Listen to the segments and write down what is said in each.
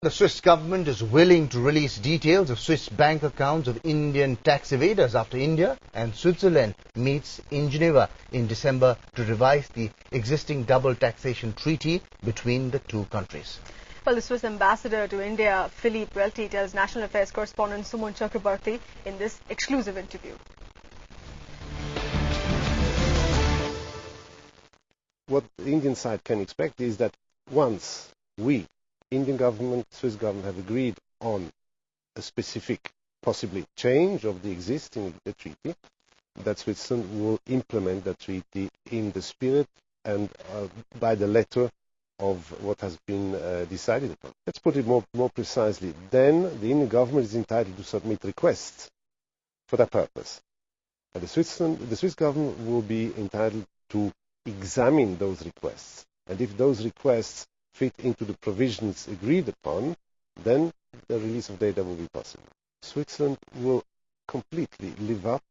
The Swiss government is willing to release details of Swiss bank accounts of Indian tax evaders after India and Switzerland meets in Geneva in December to revise the existing double taxation treaty between the two countries. Well, the Swiss ambassador to India, Phillipe Welti, tells National Affairs correspondent Sumon K Chakrabarti in this exclusive interview. What the Indian side can expect is that once we, Indian government, Swiss government, have agreed on a specific, possibly change of the existing treaty, that Switzerland will implement that treaty in the spirit and by the letter of what has been decided upon. Let's put it more precisely. Then the Indian government is entitled to submit requests for that purpose. And the Swiss government will be entitled to examine those requests. And if those requests fit into the provisions agreed upon, then the release of data will be possible. Switzerland will completely live up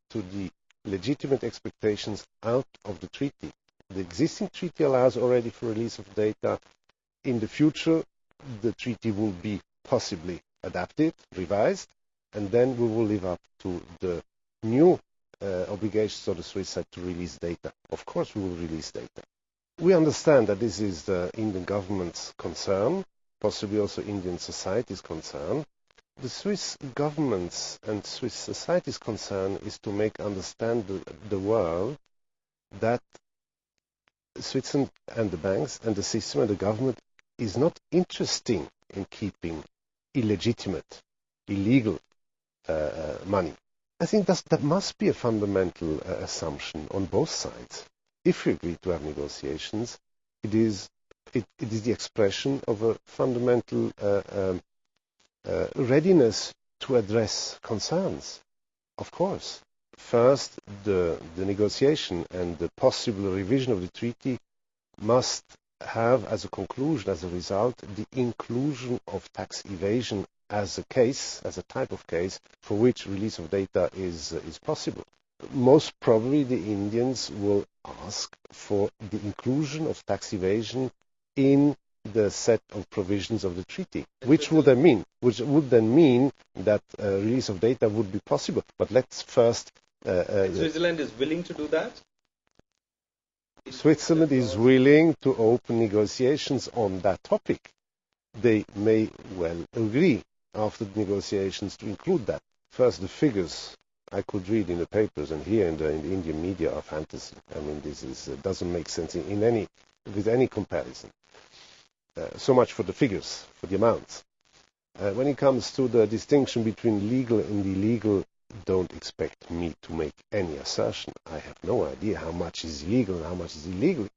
to the legitimate expectations out of the treaty. The existing treaty allows already for release of data. In the future, the treaty will be possibly adapted, revised, and then we will live up to the new obligations of the Swiss side to release data. Of course we will release data. We understand that this is the Indian government's concern, possibly also Indian society's concern. The Swiss government's and Swiss society's concern is to make understand the world that Switzerland and the banks and the system and the government is not interested in keeping illegitimate, illegal money. I think that must be a fundamental assumption on both sides. If we agree to have negotiations, it is the expression of a fundamental readiness to address concerns. Of course, first the negotiation and the possible revision of the treaty must have as a conclusion, as a result, the inclusion of tax evasion as a case, as a type of case for which release of data is possible. Most probably the Indians will ask for the inclusion of tax evasion in the set of provisions of the treaty, which would then mean that release of data would be possible. But let's first... Switzerland is willing to do that? Switzerland is willing to open negotiations on that topic. They may well agree after the negotiations to include that. First, the figures I could read in the papers and here in the Indian media are fantasy. I mean, this doesn't make sense with any comparison. So much for the figures, for the amounts. When it comes to the distinction between legal and illegal, don't expect me to make any assertion. I have no idea how much is legal and how much is illegal.